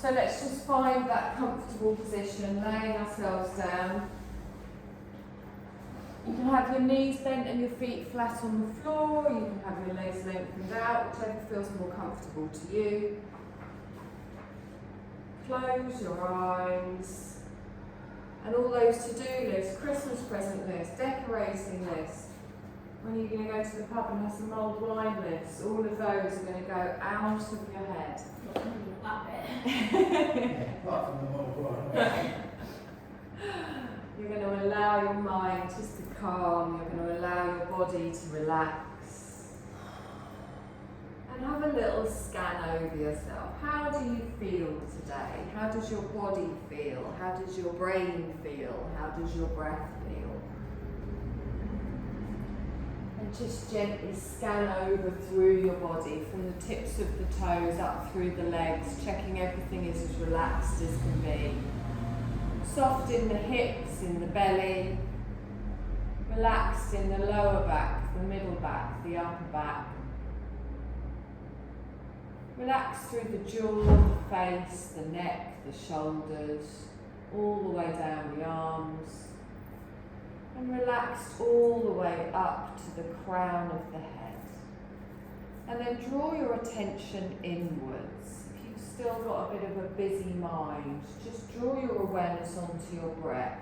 So let's just find that comfortable position, laying ourselves down. You can have your knees bent and your feet flat on the floor. You can have your legs lengthened out, whichever feels more comfortable to you. Close your eyes. And all those to-do lists, Christmas present lists, decorating lists. When are you going to go to the pub and have some mulled wine lists? All of those are going to go out of your head. Apart from the whole world. You're going to allow your mind just to calm. You're going to allow your body to relax. And have a little scan over yourself. How do you feel today? How does your body feel? How does your brain feel? How does your breath feel? And just gently scan over through your body, from the tips of the toes up through the legs, checking everything is as relaxed as can be. Soft in the hips, in the belly, relaxed in the lower back, the middle back, the upper back. Relax through the jaw, the face, the neck, the shoulders, all the way down the arms. And relaxed all the way up to the crown of the head. And then draw your attention inwards. If you've still got a bit of a busy mind, just draw your awareness onto your breath.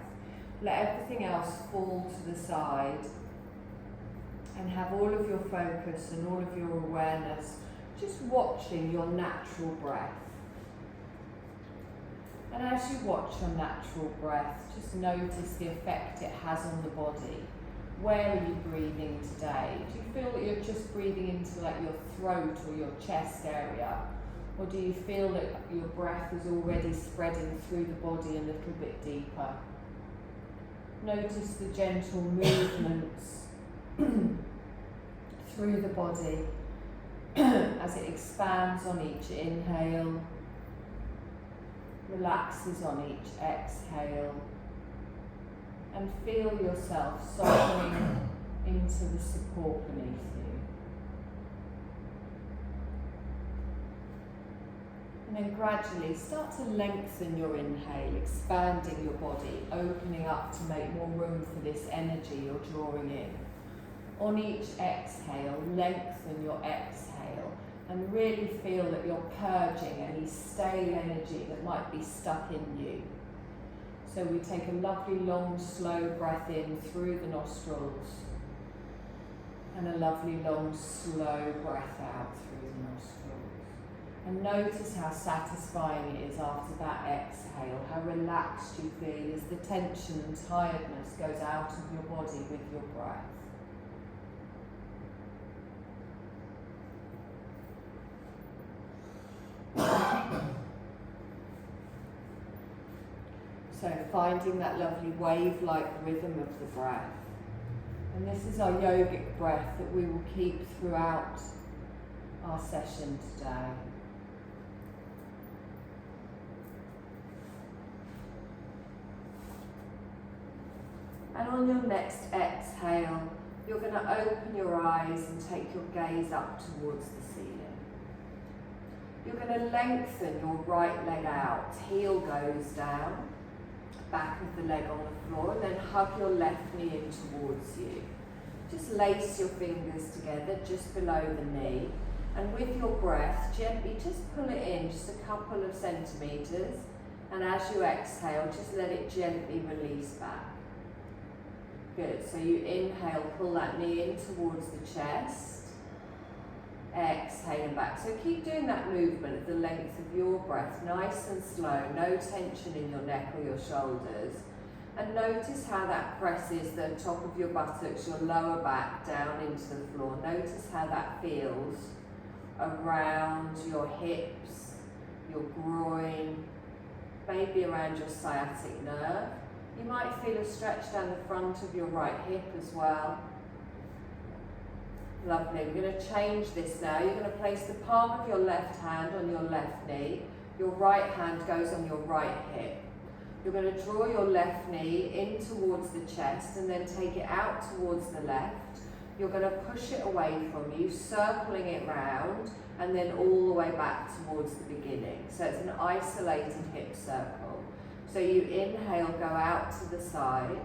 Let everything else fall to the side. And have all of your focus and all of your awareness just watching your natural breath. And as you watch your natural breath, just notice the effect it has on the body. Where are you breathing today? Do you feel that you're just breathing into like your throat or your chest area? Or do you feel that your breath is already spreading through the body a little bit deeper? Notice the gentle movements through the body as it expands on each inhale, relaxes on each exhale, and feel yourself softening into the support beneath you. And then gradually start to lengthen your inhale, expanding your body, opening up to make more room for this energy you're drawing in. On each exhale, lengthen your exhale and really feel that you're purging any stale energy that might be stuck in you. So we take a lovely long slow breath in through the nostrils and a lovely long slow breath out through the nostrils. And notice how satisfying it is after that exhale, how relaxed you feel as the tension and tiredness goes out of your body with your breath. So finding that lovely wave-like rhythm of the breath. And this is our yogic breath that we will keep throughout our session today. And on your next exhale, you're going to open your eyes and take your gaze up towards the ceiling. You're going to lengthen your right leg out, heel goes down, back of the leg on the floor, and then hug your left knee in towards you. Just lace your fingers together just below the knee, and with your breath, gently just pull it in just a couple of centimetres, and as you exhale, just let it gently release back. Good, so you inhale, pull that knee in towards the chest. Exhale and back. So keep doing that movement at the length of your breath, nice and slow, no tension in your neck or your shoulders. And notice how that presses the top of your buttocks, your lower back down into the floor. Notice how that feels around your hips, your groin, maybe around your sciatic nerve. You might feel a stretch down the front of your right hip as well. Lovely. We're going to change this now. You're going to place the palm of your left hand on your left knee. Your right hand goes on your right hip. You're going to draw your left knee in towards the chest and then take it out towards the left. You're going to push it away from you, circling it round, and then all the way back towards the beginning. So it's an isolated hip circle. So you inhale, go out to the side,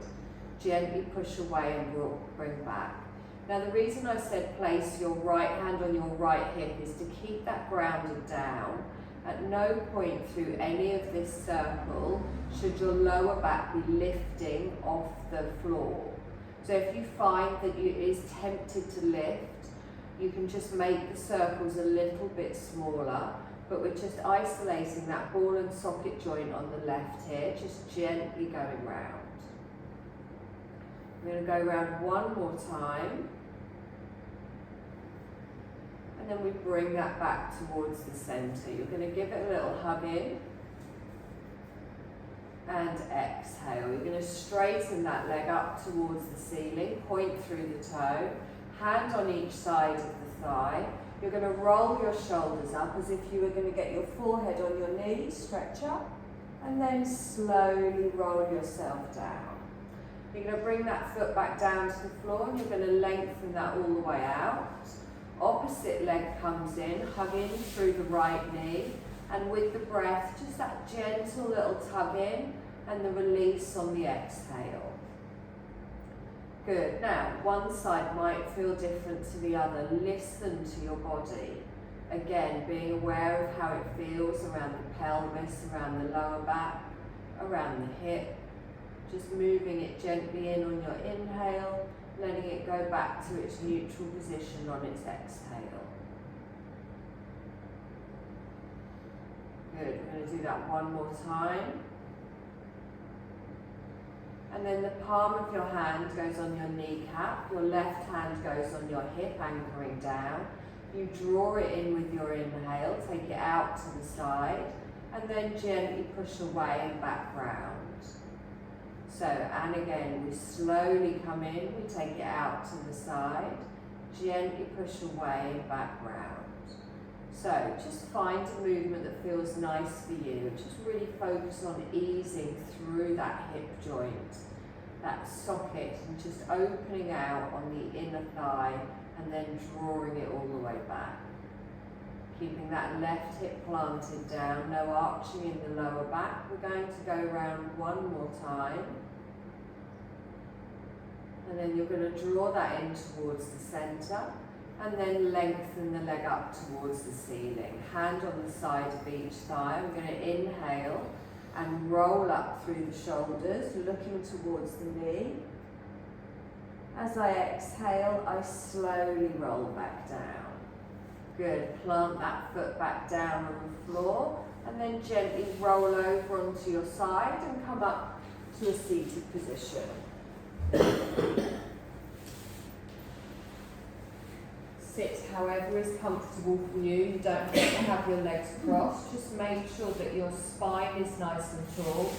gently push away and bring back. Now the reason I said place your right hand on your right hip is to keep that grounded down. At no point through any of this circle should your lower back be lifting off the floor. So if you find that it is tempted to lift, you can just make the circles a little bit smaller, but we're just isolating that ball and socket joint on the left here, just gently going round. We're going to go round one more time. And then we bring that back towards the centre. You're going to give it a little hug in. And exhale. You're going to straighten that leg up towards the ceiling, point through the toe, hand on each side of the thigh. You're going to roll your shoulders up as if you were going to get your forehead on your knee, stretch up, and then slowly roll yourself down. You're going to bring that foot back down to the floor and you're going to lengthen that all the way out. Opposite leg comes in, hug in through the right knee, and with the breath, just that gentle little tug in and the release on the exhale. Good. Now, one side might feel different to the other. Listen to your body. Again, being aware of how it feels around the pelvis, around the lower back, around the hip. Just moving it gently in on your inhale, letting it go back to its neutral position on its exhale. Good. We're going to do that one more time. And then the palm of your hand goes on your kneecap, your left hand goes on your hip, anchoring down. You draw it in with your inhale, take it out to the side, and then gently push away and back round. So, and again, we slowly come in, we take it out to the side, gently push away and back round. So, just find a movement that feels nice for you. Just really focus on easing through that hip joint, that socket, and just opening out on the inner thigh and then drawing it all the way back. Keeping that left hip planted down, no arching in the lower back. We're going to go round one more time. And then you're going to draw that in towards the centre and then lengthen the leg up towards the ceiling. Hand on the side of each thigh. I'm going to inhale and roll up through the shoulders, looking towards the knee. As I exhale, I slowly roll back down. Good. Plant that foot back down on the floor and then gently roll over onto your side and come up to a seated position. Sit however is comfortable for you. You don't have to have your legs crossed. Just make sure that your spine is nice and tall.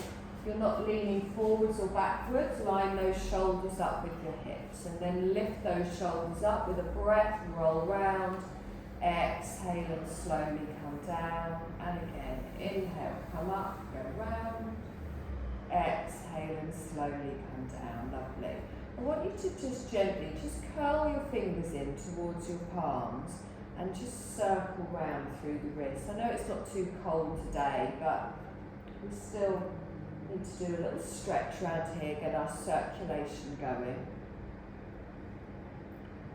You're not leaning forwards or backwards. Line those shoulders up with your hips and then lift those shoulders up with a breath, roll round. Exhale and slowly come down, and again, inhale, come up, go round, exhale and slowly come down, lovely. I want you to just gently, just curl your fingers in towards your palms and just circle round through the wrists. I know it's not too cold today, but we still need to do a little stretch around here, get our circulation going.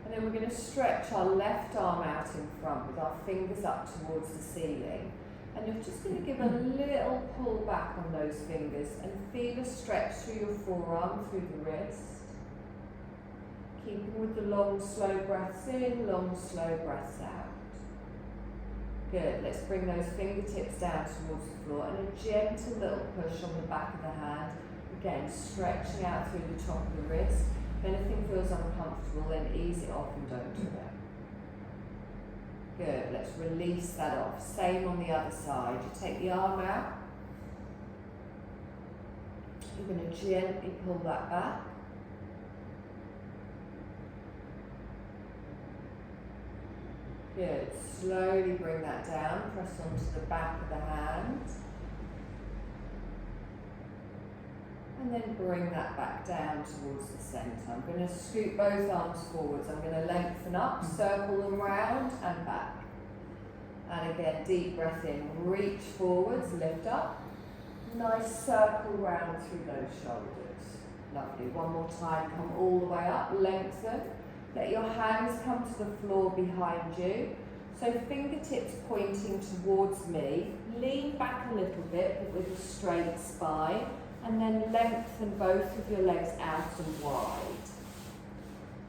And then we're going to stretch our left arm out in front with our fingers up towards the ceiling. And you're just going to give a little pull back on those fingers and feel a stretch through your forearm, through the wrist. Keeping with the long, slow breaths in, long, slow breaths out. Good. Let's bring those fingertips down towards the floor and a gentle little push on the back of the hand. Again, stretching out through the top of the wrist. If anything feels uncomfortable, then ease it off and don't do it. Good, let's release that off. Same on the other side. You take the arm out. You're going to gently pull that back. Good, slowly bring that down. Press onto the back of the hand. And then bring that back down towards the centre. I'm going to scoot both arms forwards. I'm going to lengthen up, circle them round and back. And again, deep breath in, reach forwards, lift up. Nice circle round through those shoulders. Lovely. One more time, come all the way up, lengthen. Let your hands come to the floor behind you. So fingertips pointing towards me. Lean back a little bit, but with a straight spine. And then lengthen both of your legs out and wide.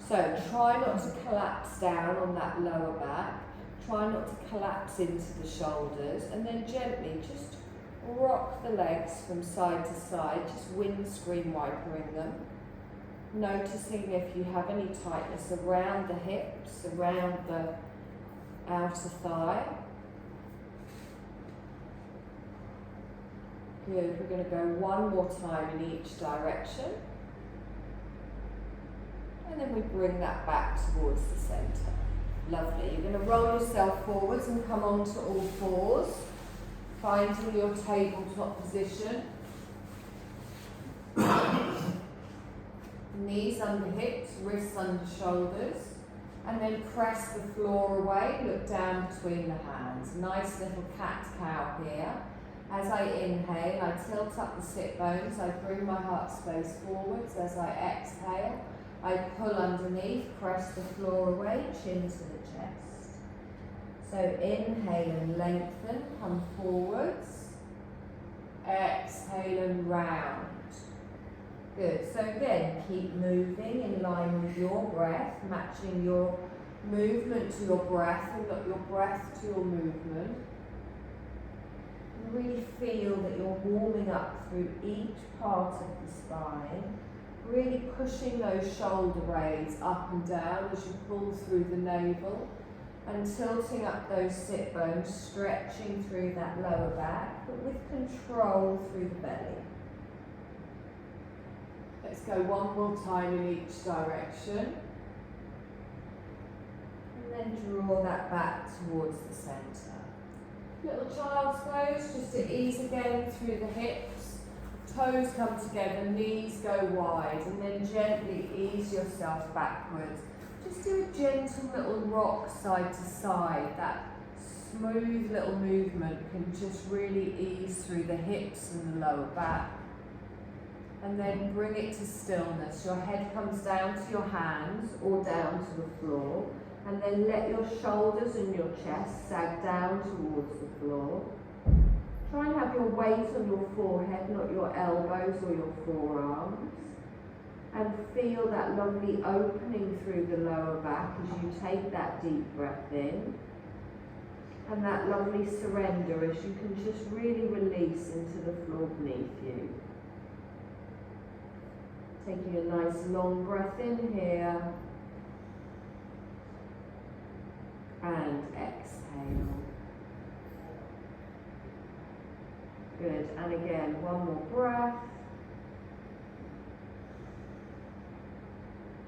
So try not to collapse down on that lower back. Try not to collapse into the shoulders. And then gently just rock the legs from side to side, just windscreen wipering them. Noticing if you have any tightness around the hips, around the outer thigh. Good, we're going to go one more time in each direction. And then we bring that back towards the centre. Lovely. You're going to roll yourself forwards and come onto all fours, finding your tabletop position. Knees under hips, wrists under shoulders, and then press the floor away, look down between the hands. Nice little cat-cow here. As I inhale, I tilt up the sit bones, I bring my heart space forwards. As I exhale, I pull underneath, press the floor away, chin to the chest. So inhale and lengthen, come forwards. Exhale and round. Good, so again, keep moving in line with your breath, matching your movement to your breath and not your breath to your movement. Really feel that you're warming up through each part of the spine, really pushing those shoulder blades up and down as you pull through the navel and tilting up those sit bones, stretching through that lower back, but with control through the belly. Let's go one more time in each direction. And then draw that back towards the centre. Little child's pose, just to ease again through the hips. Toes come together, knees go wide, and then gently ease yourself backwards. Just do a gentle little rock side to side. That smooth little movement can just really ease through the hips and the lower back. And then bring it to stillness. Your head comes down to your hands or down to the floor. And then let your shoulders and your chest sag down towards the floor. Try and have your weight on your forehead, not your elbows or your forearms. And feel that lovely opening through the lower back as you take that deep breath in. And that lovely surrender as you can just really release into the floor beneath you. Taking a nice long breath in here. And exhale. Good, and again, one more breath.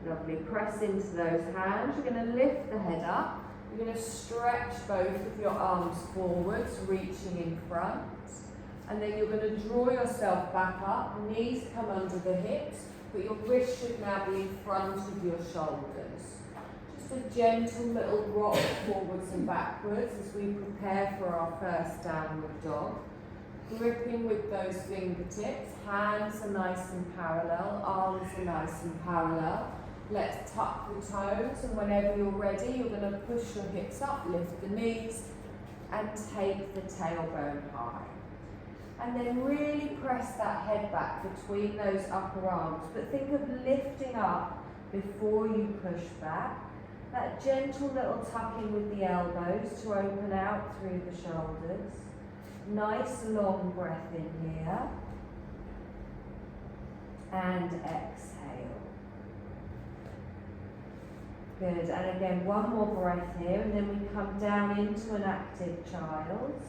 Lovely, press into those hands. You're going to lift the head up. You're going to stretch both of your arms forwards, reaching in front. And then you're going to draw yourself back up. Knees come under the hips, but your wrists should now be in front of your shoulders. A gentle little rock forwards and backwards as we prepare for our first downward dog. Gripping with those fingertips, hands are nice and parallel, arms are nice and parallel. Let's tuck the toes, and whenever you're ready, you're going to push your hips up, lift the knees, and take the tailbone high. And then really press that head back between those upper arms, but think of lifting up before you push back. That gentle little tucking with the elbows to open out through the shoulders. Nice long breath in here. And exhale. Good, and again one more breath here, and then we come down into an active child's.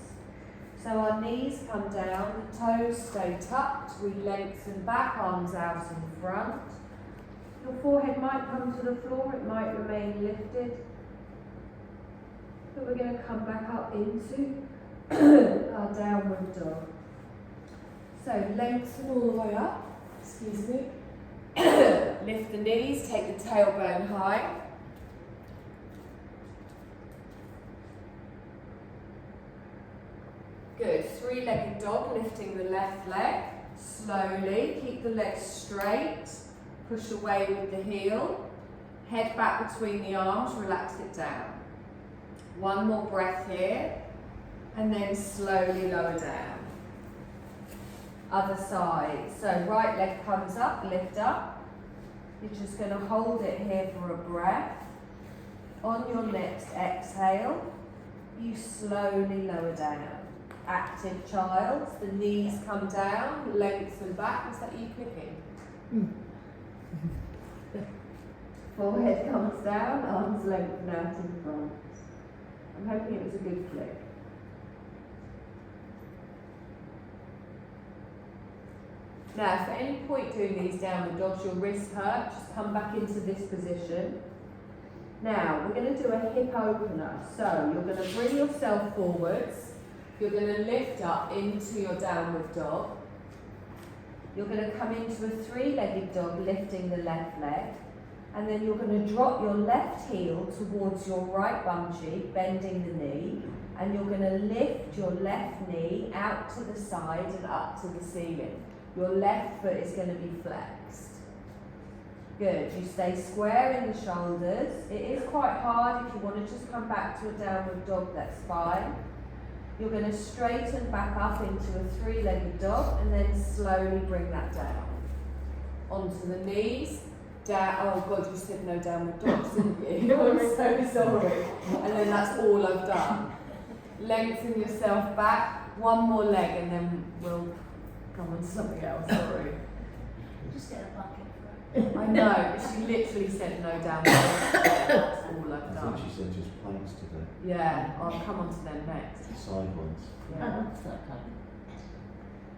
So our knees come down, the toes stay tucked, we lengthen back, arms out in front. Your forehead might come to the floor, it might remain lifted. But we're going to come back up into our downward dog. So lengthen all the way up, excuse me. Lift the knees, take the tailbone high. Good, three-legged dog, lifting the left leg. Slowly, keep the leg straight. Push away with the heel. Head back between the arms, relax it down. One more breath here. And then slowly lower down. Other side. So right leg comes up, lift up. You're just going to hold it here for a breath. On your next exhale, you slowly lower down. Active child, the knees come down, lengthen back. Is that you clicking? Forehead comes down, arms lengthen out in front. I'm hoping it was a good flick. Now, if at any point doing these downward dogs your wrists hurt, just come back into this position. Now, we're going to do a hip opener. So, you're going to bring yourself forwards. You're going to lift up into your downward dog. You're going to come into a three-legged dog, lifting the left leg. And then you're going to drop your left heel towards your right bum cheek, bending the knee. And you're going to lift your left knee out to the side and up to the ceiling. Your left foot is going to be flexed. Good, you stay square in the shoulders. It is quite hard. If you want to just come back to a downward dog, that's fine. You're going to straighten back up into a three-legged dog and then slowly bring that down. Onto the knees, down. Oh God, you said no downward dogs, didn't you? I'm so sorry. And then that's all I've done. Lengthen yourself back, one more leg and then we'll come on to something else, sorry. Just get a bucket for it. I know, but she literally said no downward dogs. That's all I've I done. think she said just planks today. Yeah, I'll come on to them next. Side ones. Yeah.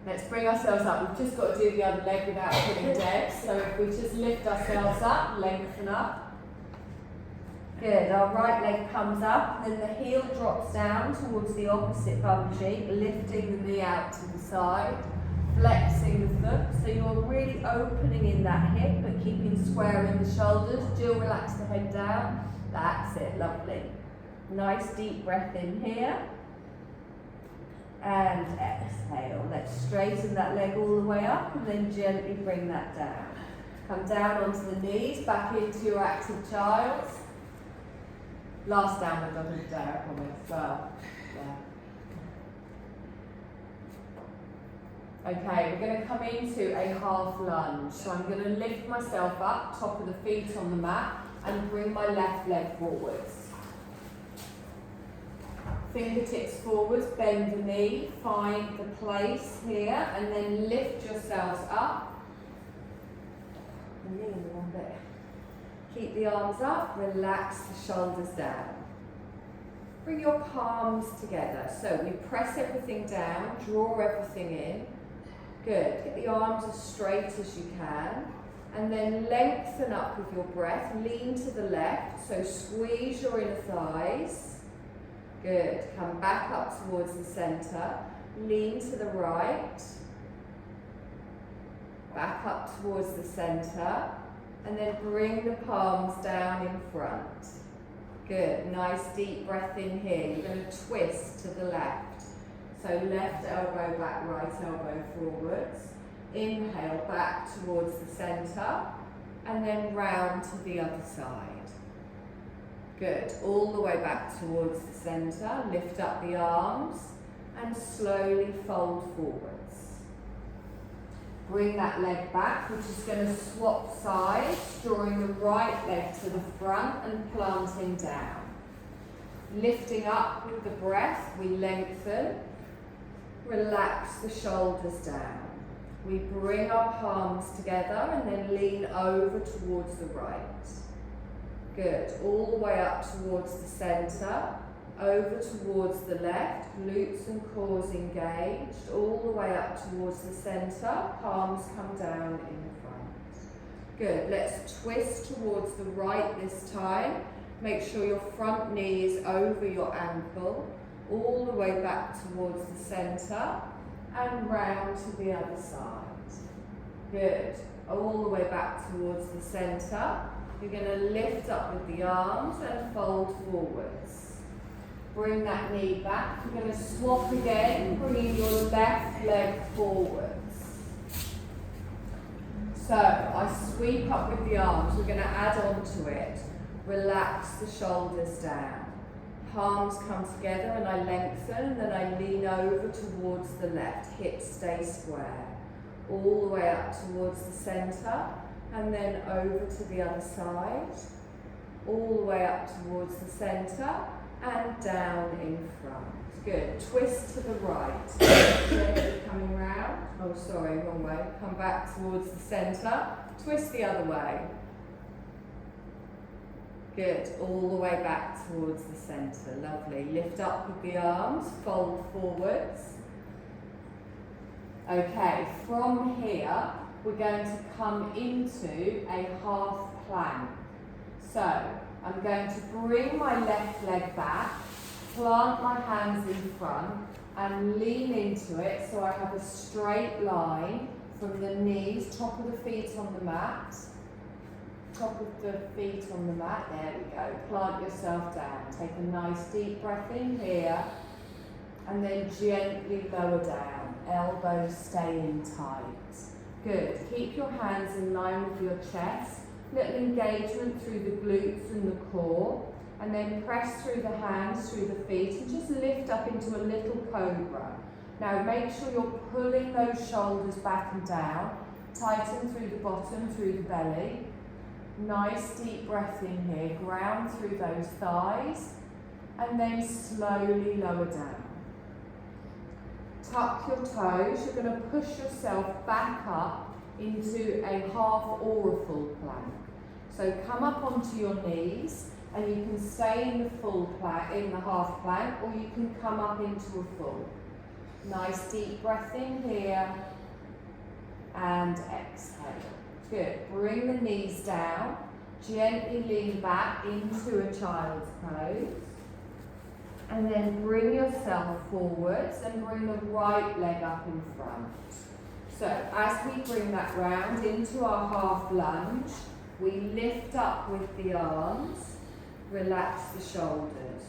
Let's bring ourselves up. We've just got to do the other leg without putting dead. So if we just lift ourselves up, lengthen up. Good. Our right leg comes up, then the heel drops down towards the opposite bum cheek, lifting the knee out to the side, flexing the foot. So you're really opening in that hip, but keeping square in the shoulders. Jill, relax the head down. That's it. Lovely. Nice deep breath in here. And exhale. Let's straighten that leg all the way up and then gently bring that down. Come down onto the knees, back into your active child. Last downward dog of the day, I promise. Well, yeah. Okay, we're going to come into a half lunge. So I'm going to lift myself up, top of the feet on the mat, and bring my left leg forwards. Fingertips forwards, bend the knee, find the place here, and then lift yourselves up. Knee in the wrong bit. Keep the arms up, relax the shoulders down. Bring your palms together. So we press everything down, draw everything in. Good. Get the arms as straight as you can. And then lengthen up with your breath. Lean to the left. So squeeze your inner thighs. Good. Come back up towards the centre. Lean to the right. Back up towards the centre. And then bring the palms down in front. Good. Nice deep breath in here. You're going to twist to the left. So left elbow back, right elbow forwards. Inhale back towards the centre. And then round to the other side. Good. All the way back towards the centre. Lift up the arms and slowly fold forwards. Bring that leg back. We're just going to swap sides, drawing the right leg to the front and planting down. Lifting up with the breath, we lengthen. Relax the shoulders down. We bring our palms together and then lean over towards the right. Good. All the way up towards the centre, over towards the left, glutes and cores engaged, all the way up towards the centre, palms come down in front. Good. Let's twist towards the right this time. Make sure your front knee is over your ankle, all the way back towards the centre and round to the other side. Good. All the way back towards the centre. You're going to lift up with the arms and fold forwards. Bring that knee back. We're going to swap again, bringing your left leg forwards. So I sweep up with the arms. We're going to add on to it. Relax the shoulders down. Palms come together and I lengthen, and then I lean over towards the left. Hips stay square. All the way up towards the centre, and then over to the other side. All the way up towards the centre, and down in front. Good. Twist to the right. Gently coming round. Oh, sorry, wrong way. Come back towards the centre. Twist the other way. Good. All the way back towards the centre. Lovely. Lift up with the arms. Fold forwards. Okay. From here, we're going to come into a half plank. So, I'm going to bring my left leg back, plant my hands in front and lean into it so I have a straight line from the knees, top of the feet on the mat. Top of the feet on the mat, there we go. Plant yourself down. Take a nice deep breath in here and then gently lower down. Elbows staying tight. Good. Keep your hands in line with your chest. Little engagement through the glutes and the core, and then press through the hands, through the feet, and just lift up into a little cobra. Now make sure you're pulling those shoulders back and down, tighten through the bottom, through the belly. Nice deep breath in here, ground through those thighs, and then slowly lower down. Tuck your toes, you're going to push yourself back up into a half or a full plank. So come up onto your knees and you can stay in the full plank, in the half plank, or you can come up into a full. Nice deep breath in here and exhale. Good. Bring the knees down, gently lean back into a child's pose. And then bring yourself forwards and bring the right leg up in front. So as we bring that round into our half lunge, we lift up with the arms, relax the shoulders.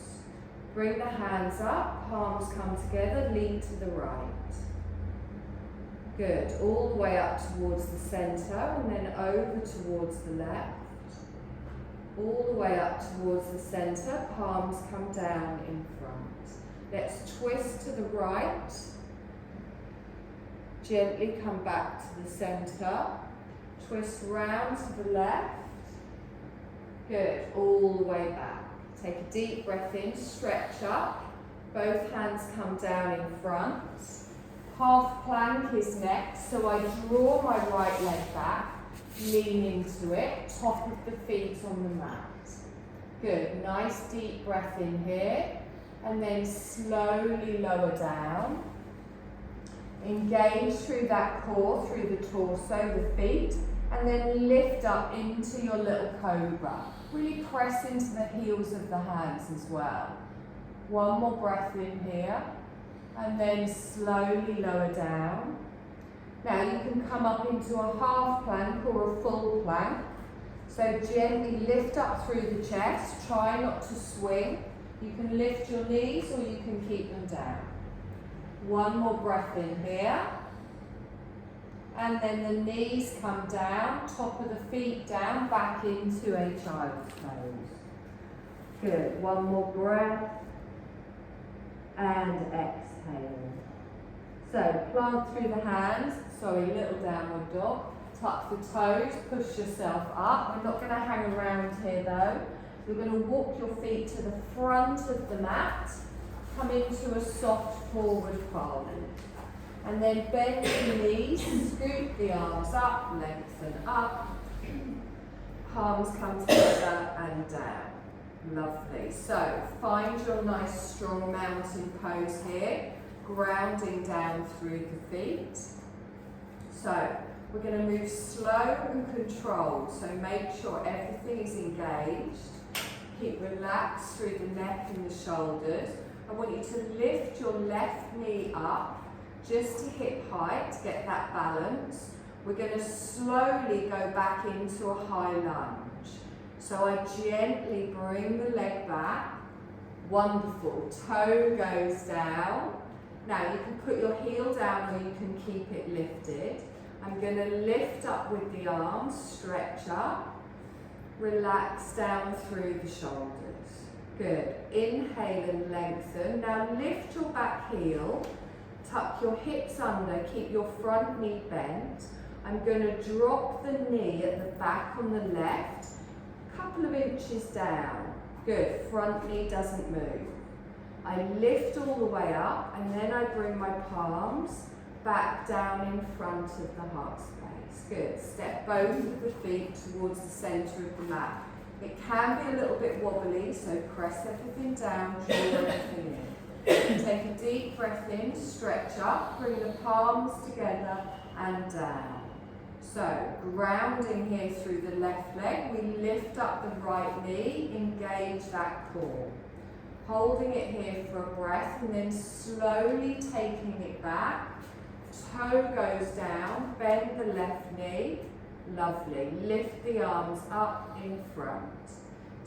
Bring the hands up, palms come together, lean to the right. Good, all the way up towards the centre and then over towards the left. All the way up towards the centre, palms come down in front. Let's twist to the right. Gently come back to the centre. Twist round to the left. Good, all the way back. Take a deep breath in, stretch up. Both hands come down in front. Half plank is next, so I draw my right leg back, lean into it, top of the feet on the mat. Good, nice deep breath in here, and then slowly lower down. Engage through that core, through the torso, the feet, and then lift up into your little cobra. Really press into the heels of the hands as well. One more breath in here, and then slowly lower down. Now you can come up into a half plank or a full plank. So gently lift up through the chest, try not to swing. You can lift your knees or you can keep them down. One more breath in here. And then the knees come down, top of the feet down, back into a child's pose. Good, one more breath. And exhale. So plant through the hands, little downward dog. Tuck the toes, push yourself up. We're not going to hang around here though. You're going to walk your feet to the front of the mat. Come into a soft forward fold. And then bend the knees, scoop the arms up, lengthen up. Palms come together and down. Lovely. So find your nice strong mountain pose here, grounding down through the feet. So we're going to move slow and controlled. So make sure everything is engaged. Keep relaxed through the neck and the shoulders. I want you to lift your left knee up just to hip height, get that balance. We're going to slowly go back into a high lunge. So I gently bring the leg back, Wonderful. Toe goes down. Now you can put your heel down or you can keep it lifted. I'm going to lift up with the arms, stretch up, relax down through the shoulders. Good. Inhale and lengthen. Now lift your back heel, tuck your hips under, keep your front knee bent. I'm going to drop the knee at the back on the left, a couple of inches down. Good. Front knee doesn't move. I lift all the way up and then I bring my palms back down in front of the heart space. Good. Step both of the feet towards the centre of the mat. It can be a little bit wobbly, so press everything down, draw everything in. Take a deep breath in, stretch up, bring the palms together and down. So, grounding here through the left leg, we lift up the right knee, engage that core. Holding it here for a breath and then slowly taking it back. Toe goes down, bend the left knee. Lovely. Lift the arms up in front.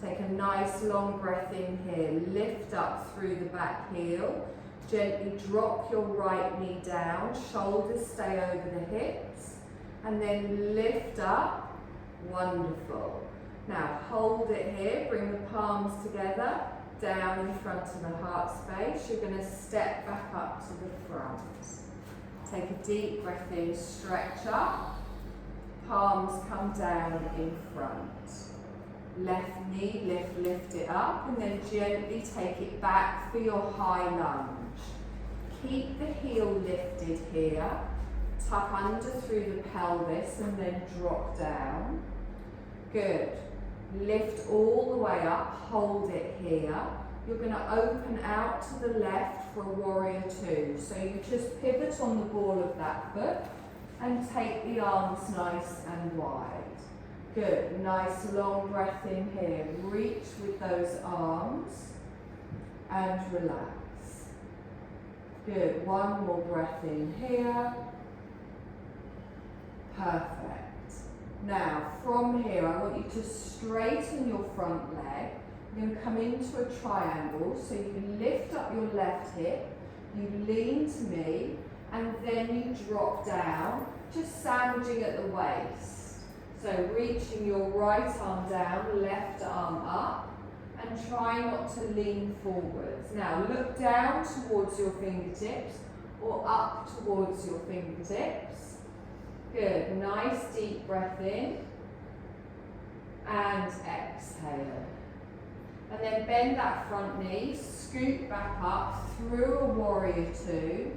Take a nice long breath in here. Lift up through the back heel. Gently drop your right knee down. Shoulders stay over the hips. And then lift up. Wonderful. Now hold it here. Bring the palms together. Down in front of the heart space. You're going to step back up to the front. Take a deep breath in. Stretch up. Palms come down in front. Left knee, lift it up and then gently take it back for your high lunge. Keep the heel lifted here. Tuck under through the pelvis and then drop down. Good. Lift all the way up, hold it here. You're going to open out to the left for a warrior two. So you just pivot on the ball of that foot and take the arms nice and wide. Good. Nice long breath in here. Reach with those arms and relax. Good. One more breath in here. Perfect. Now, from here, I want you to straighten your front leg. You're going to come into a triangle. So you lift up your left hip, you lean to me, and then you drop down, just sandwiching at the waist. So reaching your right arm down, left arm up, and try not to lean forwards. Now look down towards your fingertips or up towards your fingertips. Good, nice deep breath in and exhale. And then bend that front knee, scoot back up through a warrior two,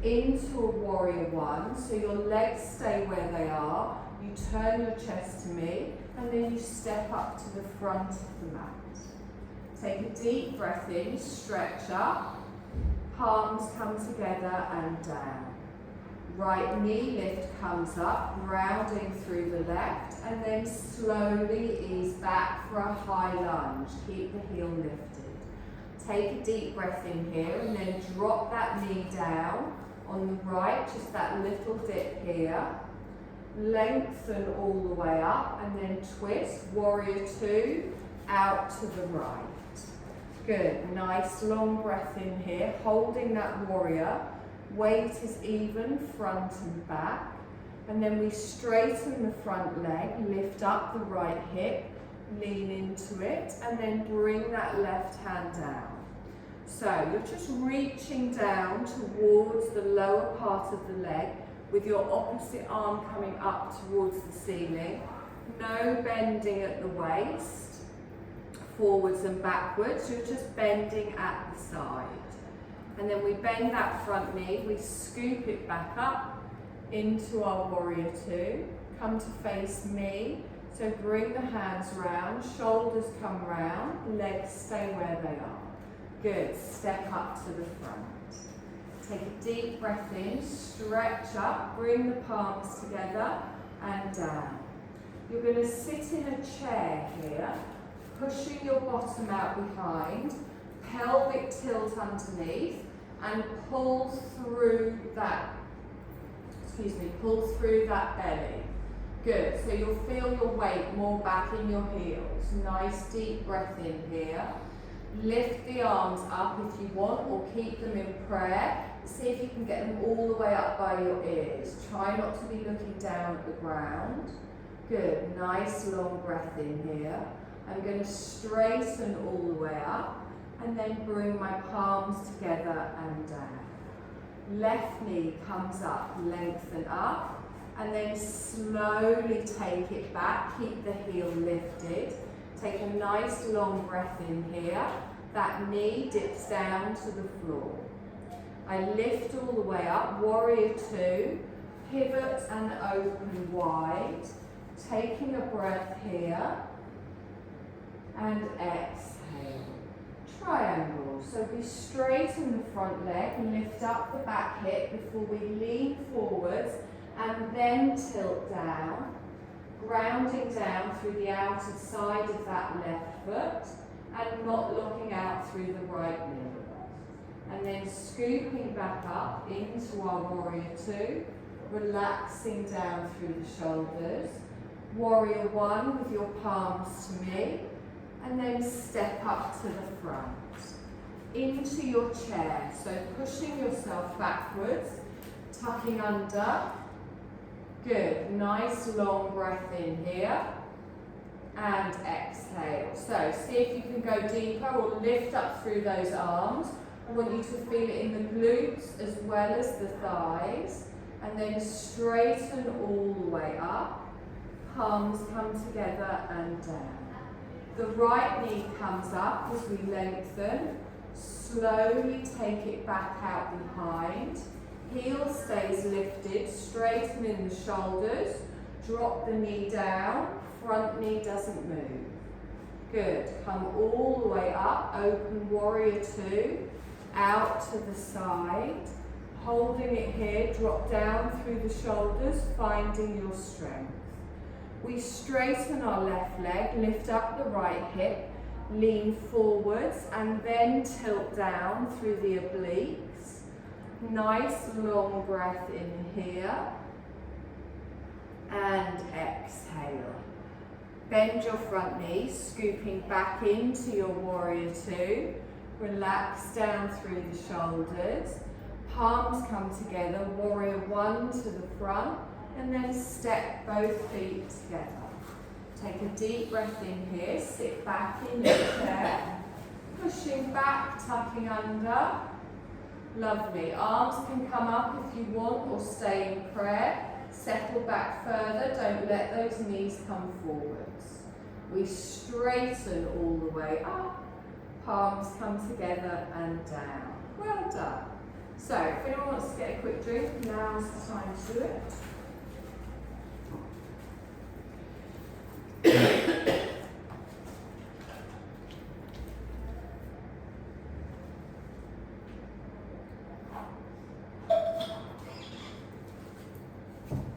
into a warrior one, so your legs stay where they are. You turn your chest to me, and then you step up to the front of the mat. Take a deep breath in, stretch up, palms come together and down. Right knee lift comes up, rounding through the left, and then slowly ease back for a high lunge. Keep the heel lifted. Take a deep breath in here, and then drop that knee down. On the right, just that little dip here. Lengthen all the way up and then twist. Warrior two, out to the right. Good. Nice long breath in here. Holding that warrior. Weight is even, front and back. And then we straighten the front leg. Lift up the right hip. Lean into it. And then bring that left hand down. So you're just reaching down towards the lower part of the leg with your opposite arm coming up towards the ceiling. No bending at the waist, forwards and backwards. You're just bending at the side. And then we bend that front knee, we scoop it back up into our warrior two. Come to face me. So bring the hands round, shoulders come round, legs stay where they are. Good, step up to the front. Take a deep breath in, stretch up, bring the palms together and down. You're going to sit in a chair here, pushing your bottom out behind, pelvic tilt underneath and pull through that, belly. Good, so you'll feel your weight more back in your heels. Nice deep breath in here. Lift the arms up if you want, or keep them in prayer. See if you can get them all the way up by your ears. Try not to be looking down at the ground. Good, nice long breath in here. I'm going to straighten all the way up and then bring my palms together and down. Left knee comes up, lengthen up, and then slowly take it back. Keep the heel lifted. Take a nice long breath in here. That knee dips down to the floor. I lift all the way up, warrior two, pivot and open wide. Taking a breath here, and exhale. Triangle. So we straighten the front leg, lift up the back hip before we lean forwards, and then tilt down. Grounding down through the outer side of that left foot and not looking out through the right knee. And then scooping back up into our warrior two, relaxing down through the shoulders. Warrior one with your palms to me, and then step up to the front. Into your chair, so pushing yourself backwards, tucking under. Good, nice long breath in here, and exhale. So see if you can go deeper or lift up through those arms. I want you to feel it in the glutes as well as the thighs, and then straighten all the way up. Palms come together and down. The right knee comes up as we lengthen. Slowly take it back out behind. Heel stays lifted, straightening the shoulders. Drop the knee down, front knee doesn't move. Good, come all the way up, open warrior two, out to the side. Holding it here, drop down through the shoulders, finding your strength. We straighten our left leg, lift up the right hip, lean forwards, and then tilt down through the obliques. Nice long breath in here, and exhale. Bend your front knee, scooping back into your warrior two. Relax down through the shoulders. Palms come together, warrior one to the front, and then step both feet together. Take a deep breath in here, sit back in your chair, pushing back, tucking under. Lovely. Arms can come up if you want or stay in prayer. Settle back further, don't let those knees come forwards. We straighten all the way up, palms come together and down. Well done. So, if anyone wants to get a quick drink, now's the time to do it.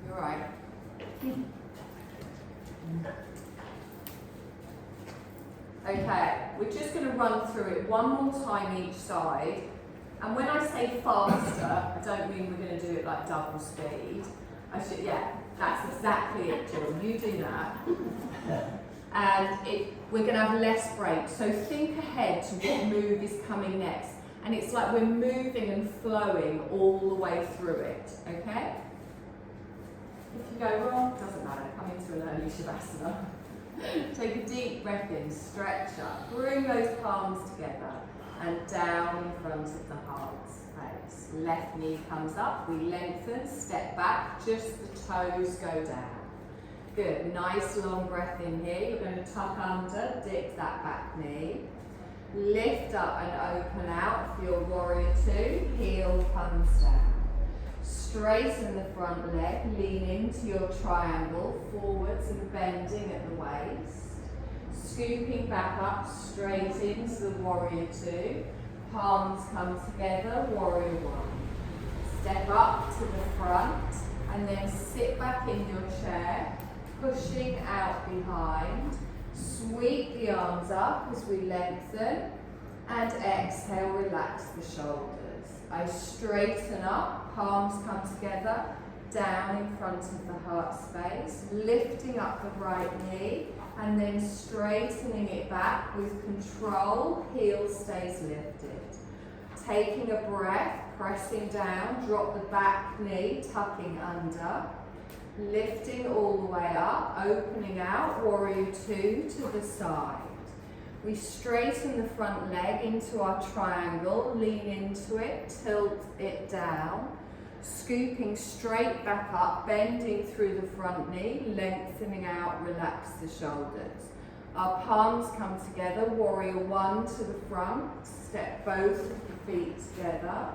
You're right. Okay, we're just going to run through it one more time each side. And when I say faster, I don't mean we're going to do it like double speed. That's exactly it, Jill. You do that. And we're going to have less breaks. So think ahead to what move is coming next. And it's like we're moving and flowing all the way through it, okay? If you go wrong, doesn't matter. Come into an early Shavasana. Take a deep breath in, stretch up. Bring those palms together and down in front of the heart's space. Left knee comes up, we lengthen, step back, just the toes go down. Good, nice long breath in here. You're going to tuck under, dip that back knee. Lift up and open out for your warrior two, heel comes down. Straighten the front leg, lean into your triangle, forwards and bending at the waist. Scooping back up, straight into the warrior two. Palms come together, warrior one. Step up to the front and then sit back in your chair, pushing out behind. Sweep the arms up as we lengthen and exhale, relax the shoulders. I straighten up, palms come together, down in front of the heart space, lifting up the right knee and then straightening it back with control, heel stays lifted. Taking a breath, pressing down, drop the back knee, tucking under, lifting all the way up, opening out, warrior two to the side. We straighten the front leg into our triangle, lean into it, tilt it down, scooping straight back up, bending through the front knee, lengthening out, relax the shoulders. Our palms come together, warrior one to the front, step both of the feet together,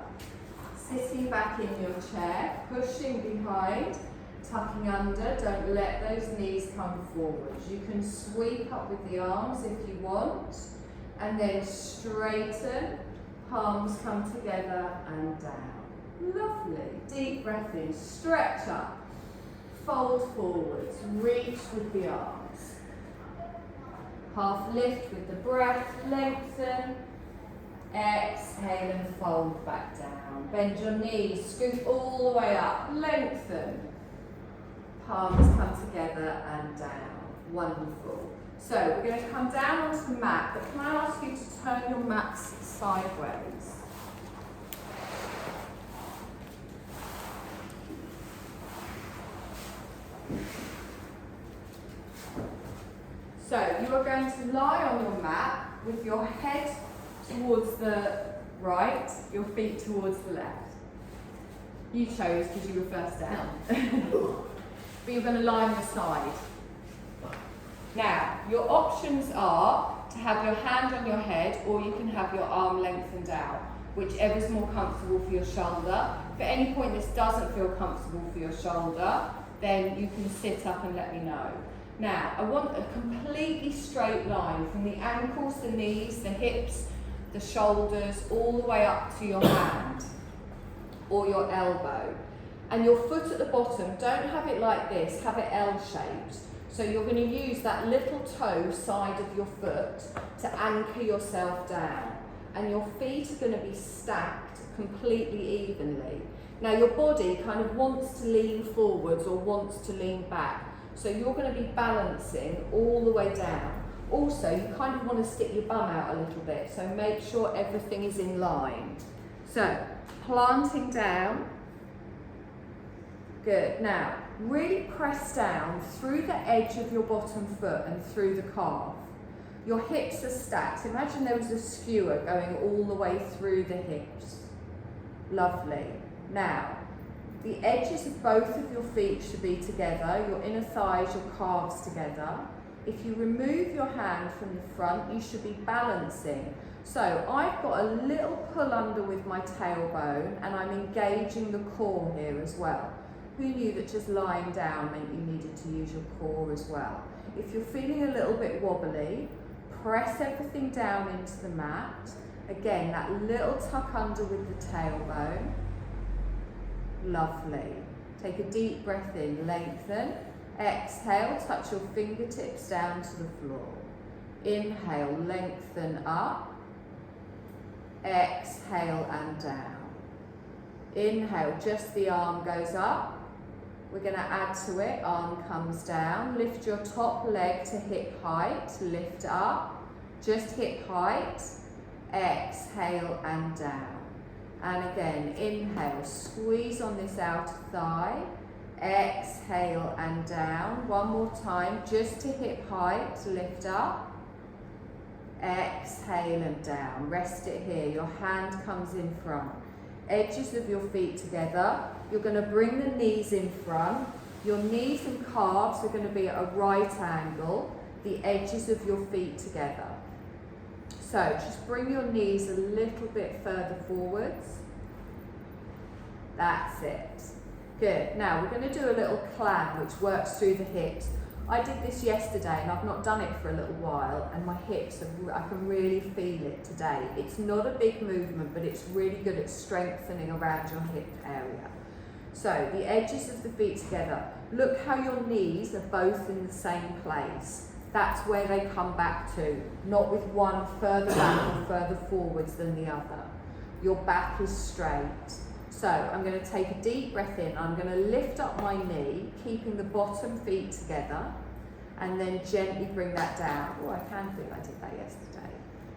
sitting back in your chair, pushing behind, tucking under, don't let those knees come forward. You can sweep up with the arms if you want, and then straighten, palms come together and down. Lovely. Deep breath in, stretch up, fold forwards, reach with the arms. Half lift with the breath, lengthen, exhale and fold back down. Bend your knees, scoop all the way up, lengthen. Palms come together and down. Wonderful. So we're going to come down onto the mat, but can I ask you to turn your mats sideways? So you are going to lie on your mat with your head towards the right, your feet towards the left. You chose because you were first down. But you're going to lie on your side. Now, your options are to have your hand on your head, or you can have your arm lengthened out, whichever's more comfortable for your shoulder. If at any point this doesn't feel comfortable for your shoulder, then you can sit up and let me know. Now, I want a completely straight line from the ankles, the knees, the hips, the shoulders, all the way up to your hand or your elbow. And your foot at the bottom, don't have it like this, have it L-shaped. So you're going to use that little toe side of your foot to anchor yourself down. And your feet are going to be stacked completely evenly. Now your body kind of wants to lean forwards or wants to lean back. So you're going to be balancing all the way down. Also, you kind of want to stick your bum out a little bit, so make sure everything is in line. So, planting down. Good. Now, really press down through the edge of your bottom foot and through the calf. Your hips are stacked. Imagine there was a skewer going all the way through the hips. Lovely. Now, the edges of both of your feet should be together, your inner thighs, your calves together. If you remove your hand from the front, you should be balancing. So I've got a little pull under with my tailbone and I'm engaging the core here as well. Who knew that just lying down meant you needed to use your core as well? If you're feeling a little bit wobbly, press everything down into the mat. Again, that little tuck under with the tailbone. Lovely. Take a deep breath in, lengthen. Exhale, touch your fingertips down to the floor. Inhale, lengthen up. Exhale and down. Inhale, just the arm goes up. We're going to add to it, arm comes down. Lift your top leg to hip height, lift up. Just hip height. Exhale and down. And again, inhale, squeeze on this outer thigh. Exhale and down. One more time, just to hip height, lift up. Exhale and down. Rest it here. Your hand comes in front. Edges of your feet together. You're going to bring the knees in front. Your knees and calves are going to be at a right angle. The edges of your feet together. So just bring your knees a little bit further forwards. That's it. Good. Now we're going to do a little clam which works through the hips. I did this yesterday and I've not done it for a little while and my hips, I can really feel it today. It's not a big movement but it's really good at strengthening around your hip area. So the edges of the feet together. Look how your knees are both in the same place. That's where they come back to, not with one further back or further forwards than the other. Your back is straight. So I'm going to take a deep breath in. I'm going to lift up my knee, keeping the bottom feet together, and then gently bring that down. Oh, I can feel I did that yesterday.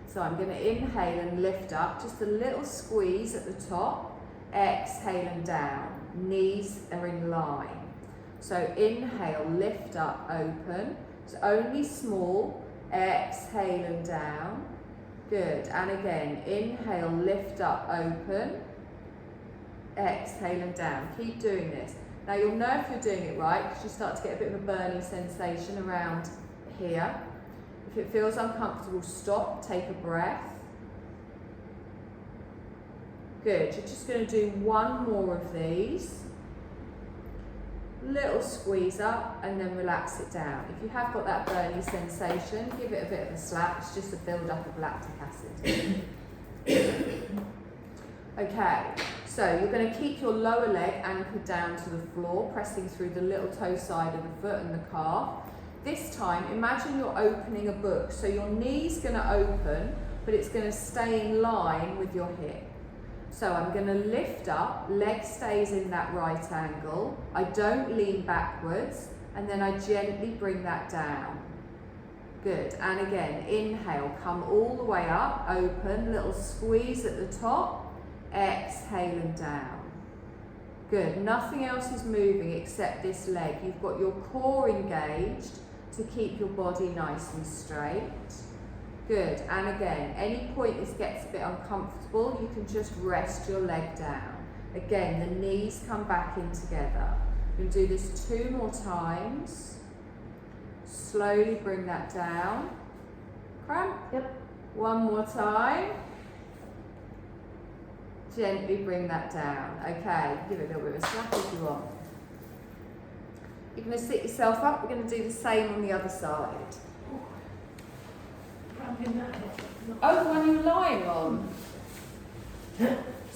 So I'm going to inhale and lift up, just a little squeeze at the top, exhale and down. Knees are in line. So inhale, lift up, open. It's only small. Exhale and down. Good. And again, inhale, lift up, open. Exhale and down. Keep doing this. Now you'll know if you're doing it right because you start to get a bit of a burning sensation around here. If it feels uncomfortable, stop, take a breath. Good. You're just going to do one more of these. Little squeeze up and then relax it down. If you have got that burning sensation, give it a bit of a slap. It's just a build up of lactic acid. Okay, so you're going to keep your lower leg anchored down to the floor, pressing through the little toe side of the foot and the calf. This time, imagine you're opening a book. So your knee's going to open, but it's going to stay in line with your hip. So I'm going to lift up, leg stays in that right angle. I don't lean backwards, and then I gently bring that down. Good, and again, inhale, come all the way up, open, little squeeze at the top, exhale and down. Good, nothing else is moving except this leg. You've got your core engaged to keep your body nice and straight. Good, and again, any point this gets a bit uncomfortable, you can just rest your leg down. Again, the knees come back in together. You'll do this 2 more times. Slowly bring that down. Cramp? Yep. 1 more time. Gently bring that down. Okay, give it a little bit of a slap if you want. You're going to sit yourself up. We're going to do the same on the other side. Oh, the one you're lying on. So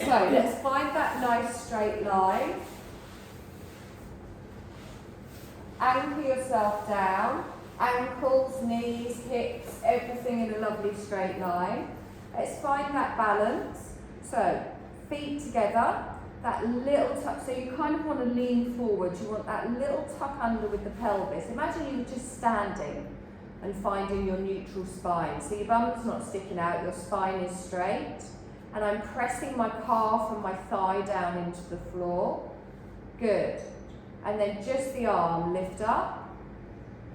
let's find that nice straight line. Anchor yourself down. Ankles, knees, hips, everything in a lovely straight line. Let's find that balance. So feet together, that little tuck. So you kind of want to lean forward. You want that little tuck under with the pelvis. Imagine you were just standing and finding your neutral spine. So your bum's not sticking out, your spine is straight. And I'm pressing my calf and my thigh down into the floor. Good. And then just the arm, lift up,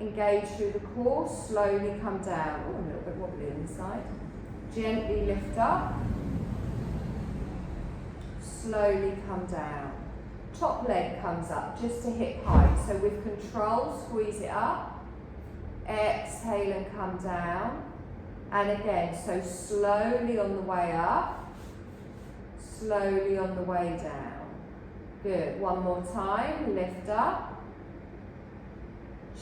engage through the core, slowly come down. Oh, a little bit wobbly inside. Gently lift up, slowly come down. Top leg comes up just to hip height. So with control, squeeze it up. Exhale and come down. And again, so slowly on the way up, slowly on the way down. Good, 1 more time, lift up.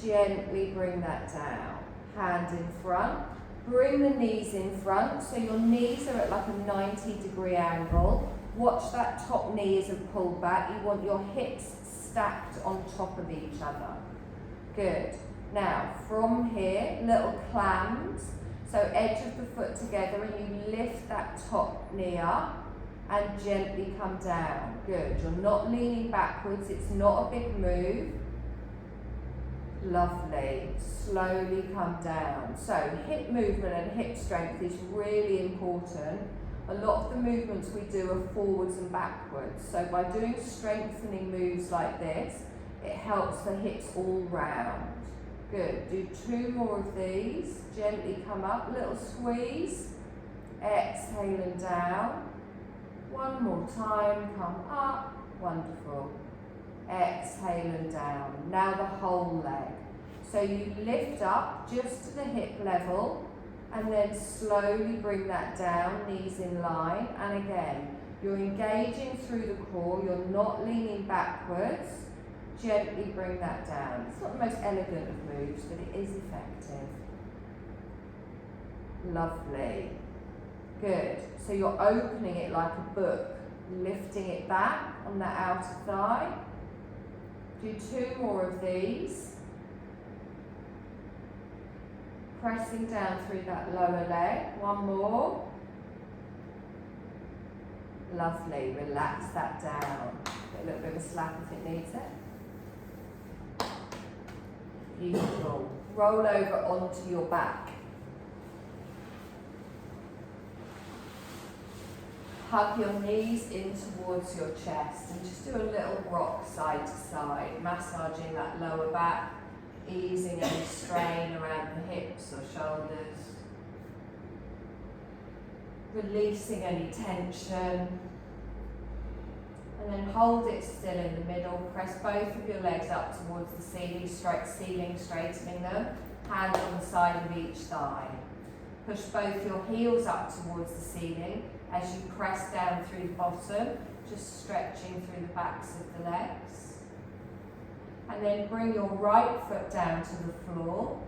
Gently bring that down. Hand in front. Bring the knees in front, so your knees are at like a 90-degree angle. Watch that top knee as a pull back. You want your hips stacked on top of each other. Good. Now, from here, little clams, so edge of the foot together, and you lift that top knee up and gently come down. Good. You're not leaning backwards. It's not a big move. Lovely. Slowly come down. So hip movement and hip strength is really important. A lot of the movements we do are forwards and backwards. So by doing strengthening moves like this, it helps the hips all round. Good. Do 2 more of these. Gently come up, little squeeze. Exhale and down. 1 more time, come up. Wonderful. Exhale and down. Now the whole leg. So you lift up just to the hip level and then slowly bring that down, knees in line. And again, you're engaging through the core, you're not leaning backwards. Gently bring that down. It's not the most elegant of moves, but it is effective. Lovely. Good. So you're opening it like a book, lifting it back on the outer thigh. Do 2 more of these. Pressing down through that lower leg. 1 more. Lovely, relax that down. Get a little bit of a slap if it needs it. Beautiful. Roll over onto your back. Hug your knees in towards your chest and just do a little rock side to side, massaging that lower back, easing any strain around the hips or shoulders. Releasing any tension. And then hold it still in the middle. Press both of your legs up towards the ceiling, straightening them. Hand on the side of each thigh. Push both your heels up towards the ceiling as you press down through the bottom, just stretching through the backs of the legs. And then bring your right foot down to the floor.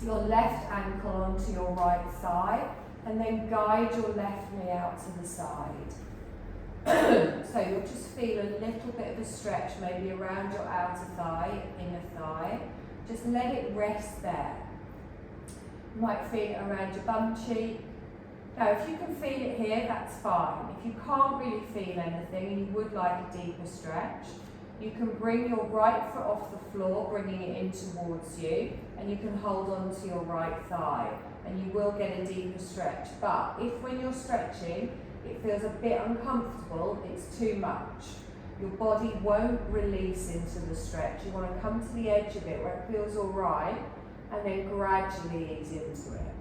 Your left ankle onto your right thigh, and then guide your left knee out to the side. So you'll just feel a little bit of a stretch, maybe around your outer thigh, inner thigh. Just let it rest there. You might feel it around your bum cheek. Now, if you can feel it here, that's fine. If you can't really feel anything and you would like a deeper stretch, you can bring your right foot off the floor, bringing it in towards you, and you can hold on to your right thigh, and you will get a deeper stretch. But if when you're stretching, it feels a bit uncomfortable, it's too much. Your body won't release into the stretch. You want to come to the edge of it where it feels all right, and then gradually ease into it.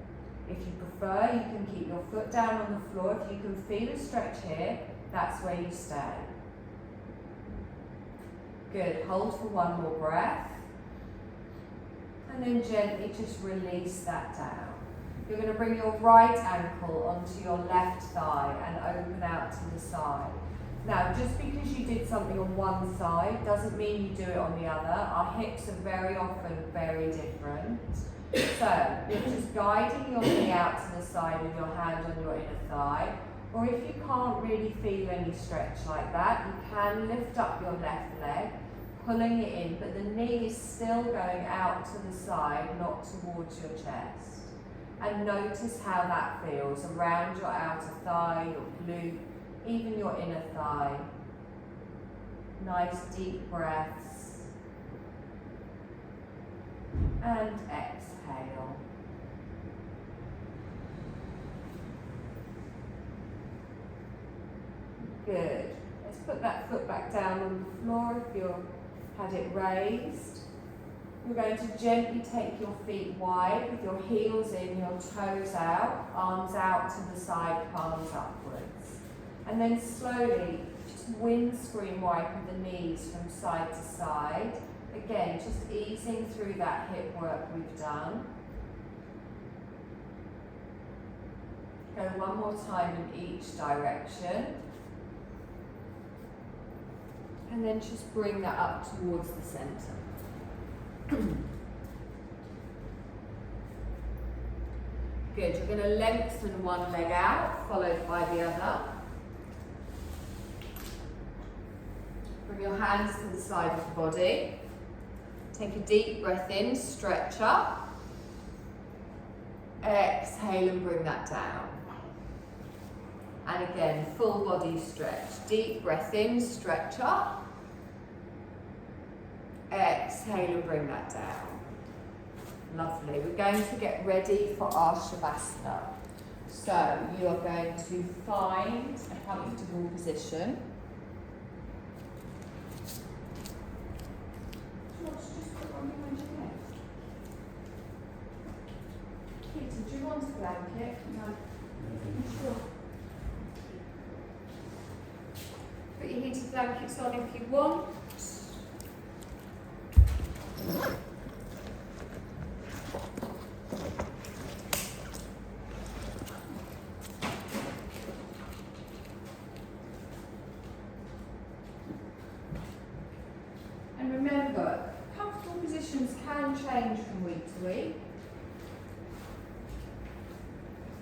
If you prefer, you can keep your foot down on the floor. If you can feel a stretch here, that's where you stay. Good, hold for one more breath. And then gently just release that down. You're going to bring your right ankle onto your left thigh and open out to the side. Now, just because you did something on one side doesn't mean you do it on the other. Our hips are very often very different. So, you're just guiding your knee out to the side with your hand on your inner thigh. Or if you can't really feel any stretch like that, you can lift up your left leg, pulling it in, but the knee is still going out to the side, not towards your chest. And notice how that feels around your outer thigh, your glute, even your inner thigh. Nice deep breaths. And exhale. Good. Let's put that foot back down on the floor if you've had it raised. We're going to gently take your feet wide with your heels in, your toes out, arms out to the side, palms upwards. And then slowly, just windscreen wipe with the knees from side to side. Again, just easing through that hip work we've done. Go one more time in each direction. And then just bring that up towards the center. Good, you're going to lengthen one leg out, followed by the other. Bring your hands to the side of the body. Take a deep breath in, stretch up. Exhale and bring that down. And again, full body stretch. Deep breath in, stretch up. Exhale and bring that down. Lovely. We're going to get ready for our Shavasana. So you are going to find a comfortable position. Just put one behind your head. Peter, do you want a blanket? No. Sure. Put your heated blankets on if you want. And remember, comfortable positions can change from week to week.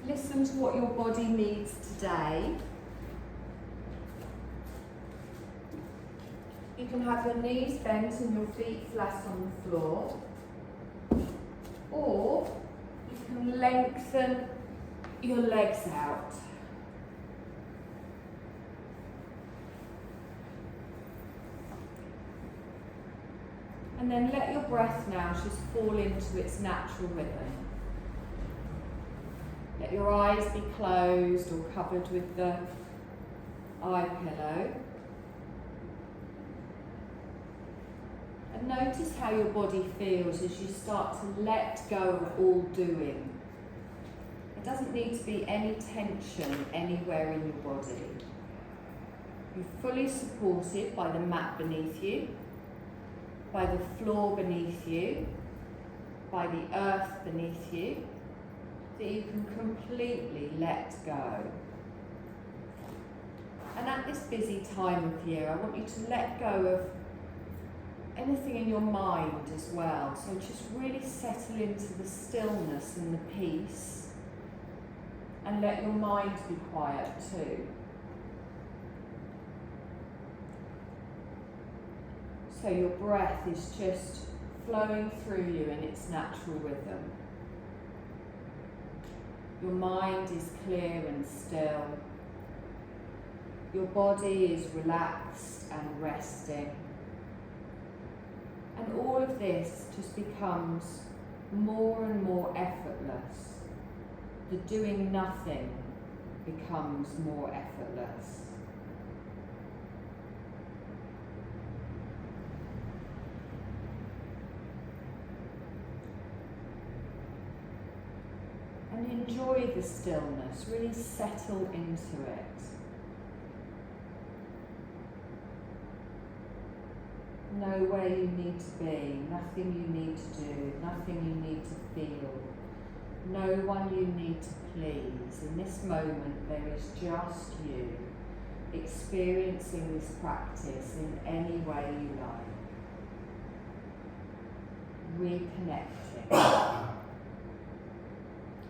Listen to what your body needs today. You can have your knees bent and your feet flat on the floor, or you can lengthen your legs out. And then let your breath now just fall into its natural rhythm. Let your eyes be closed or covered with the eye pillow. And notice how your body feels as you start to let go of all doing. There doesn't need to be any tension anywhere in your body. You're fully supported by the mat beneath you, by the floor beneath you, by the earth beneath you, that you can completely let go. And at this busy time of year, I want you to let go of anything in your mind as well. So just really settle into the stillness and the peace, and let your mind be quiet too. So your breath is just flowing through you in its natural rhythm. Your mind is clear and still. Your body is relaxed and resting. And all of this just becomes more and more effortless. The doing nothing becomes more effortless. And enjoy the stillness, really settle into it. Know where you need to be, nothing you need to do, nothing you need to feel, no one you need to please. In this moment there is just you, experiencing this practice in any way you like. Reconnecting.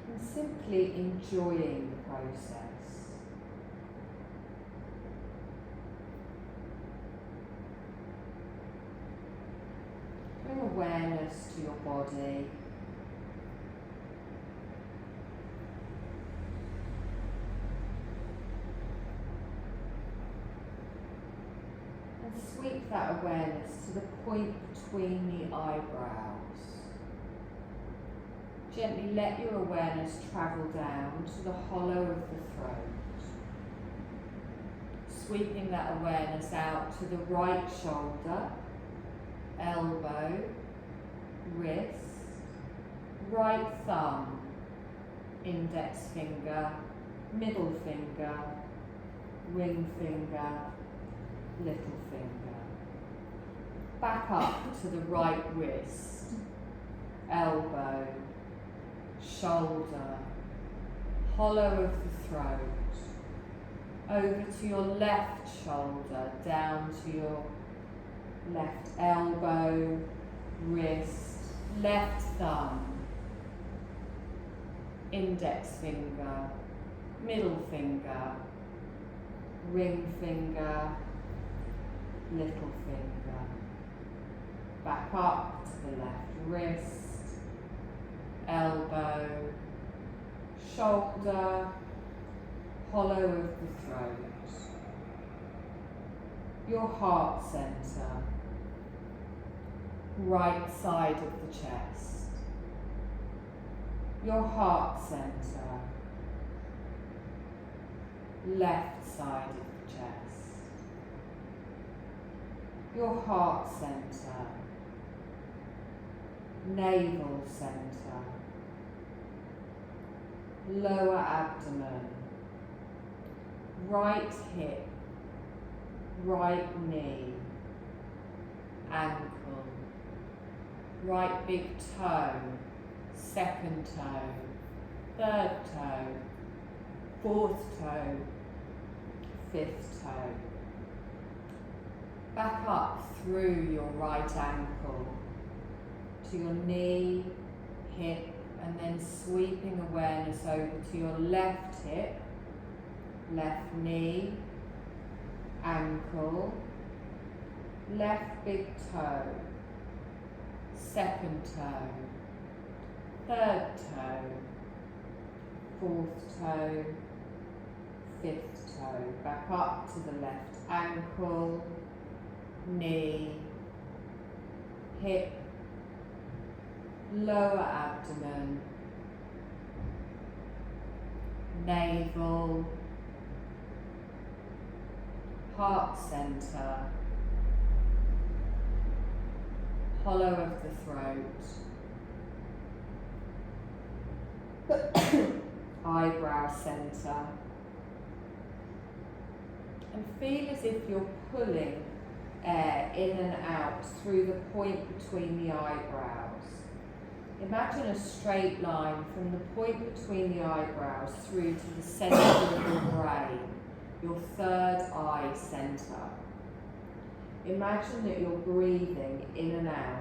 And simply enjoying the process. Bring awareness to your body. And sweep that awareness to the point between the eyebrows. Gently let your awareness travel down to the hollow of the throat. Sweeping that awareness out to the right shoulder, elbow, wrist, right thumb, index finger, middle finger, ring finger, little finger. Back up to the right wrist, elbow, shoulder, hollow of the throat, over to your left shoulder, down to your left elbow, wrist, left thumb, index finger, middle finger, ring finger, little finger. Back up to the left wrist, elbow, shoulder, hollow of the throat, your heart center, right side of the chest, your heart center, left side of the chest, your heart center, navel center, lower abdomen, right hip, right knee, ankle, right big toe, second toe, third toe, fourth toe, fifth toe. Back up through your right ankle to your knee, hip, and then sweeping awareness over to your left hip, left knee, ankle, left big toe, second toe, third toe, fourth toe, fifth toe. Back up to the left ankle, knee, hip, lower abdomen, navel, heart center, hollow of the throat, eyebrow center, and feel as if you're pulling air in and out through the point between the eyebrows. Imagine a straight line from the point between the eyebrows through to the centre of your brain, your third eye centre. Imagine that you're breathing in and out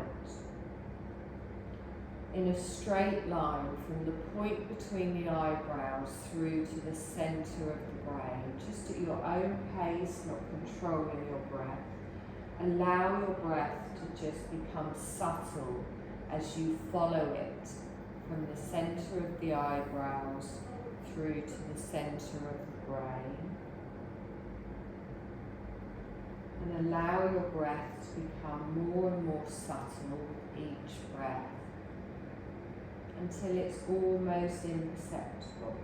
in a straight line from the point between the eyebrows through to the centre of the brain, just at your own pace, not controlling your breath. Allow your breath to just become subtle as you follow it from the centre of the eyebrows through to the centre of the brain. And allow your breath to become more and more subtle with each breath until it's almost imperceptible.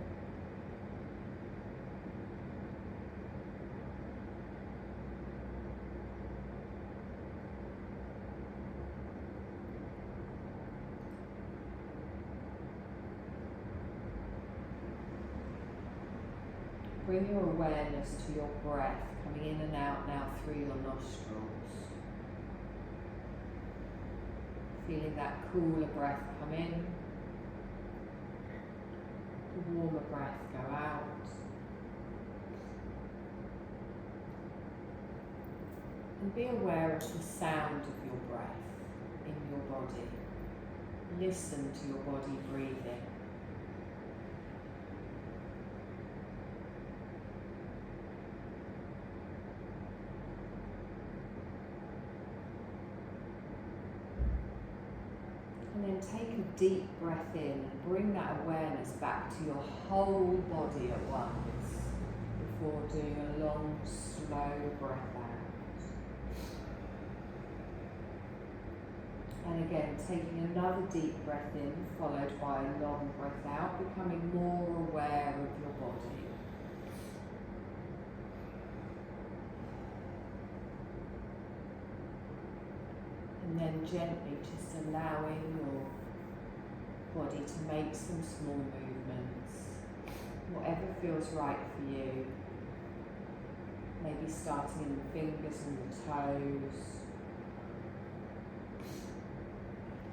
Bring your awareness to your breath coming in and out now through your nostrils. Feeling that cooler breath come in, the warmer breath go out. And be aware of the sound of your breath in your body. Listen to your body breathing. And then take a deep breath in and bring that awareness back to your whole body at once before doing a long, slow breath out. And again, taking another deep breath in, followed by a long breath out, becoming more aware of your body. And then gently just allowing your body to make some small movements, whatever feels right for you. Maybe starting in the fingers and the toes.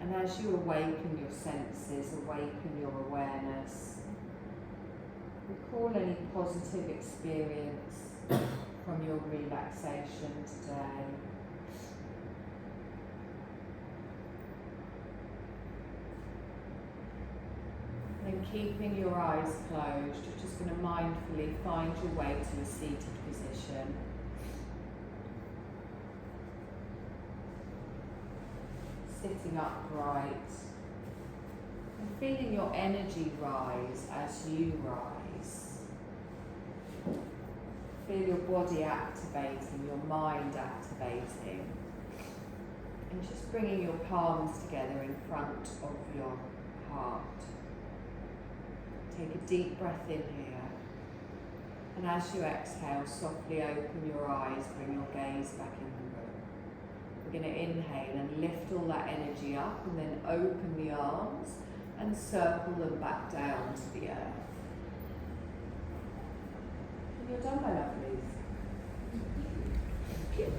And as you awaken your senses, awaken your awareness, recall any positive experience from your relaxation today. And keeping your eyes closed, you're just going to mindfully find your way to a seated position. Sitting upright and feeling your energy rise as you rise. Feel your body activating, your mind activating, and just bringing your palms together in front of your heart. Take a deep breath in here, and as you exhale, softly open your eyes, bring your gaze back in the room. We're going to inhale and lift all that energy up, and then open the arms and circle them back down to the earth. And you're done, my lovelies. Thank you.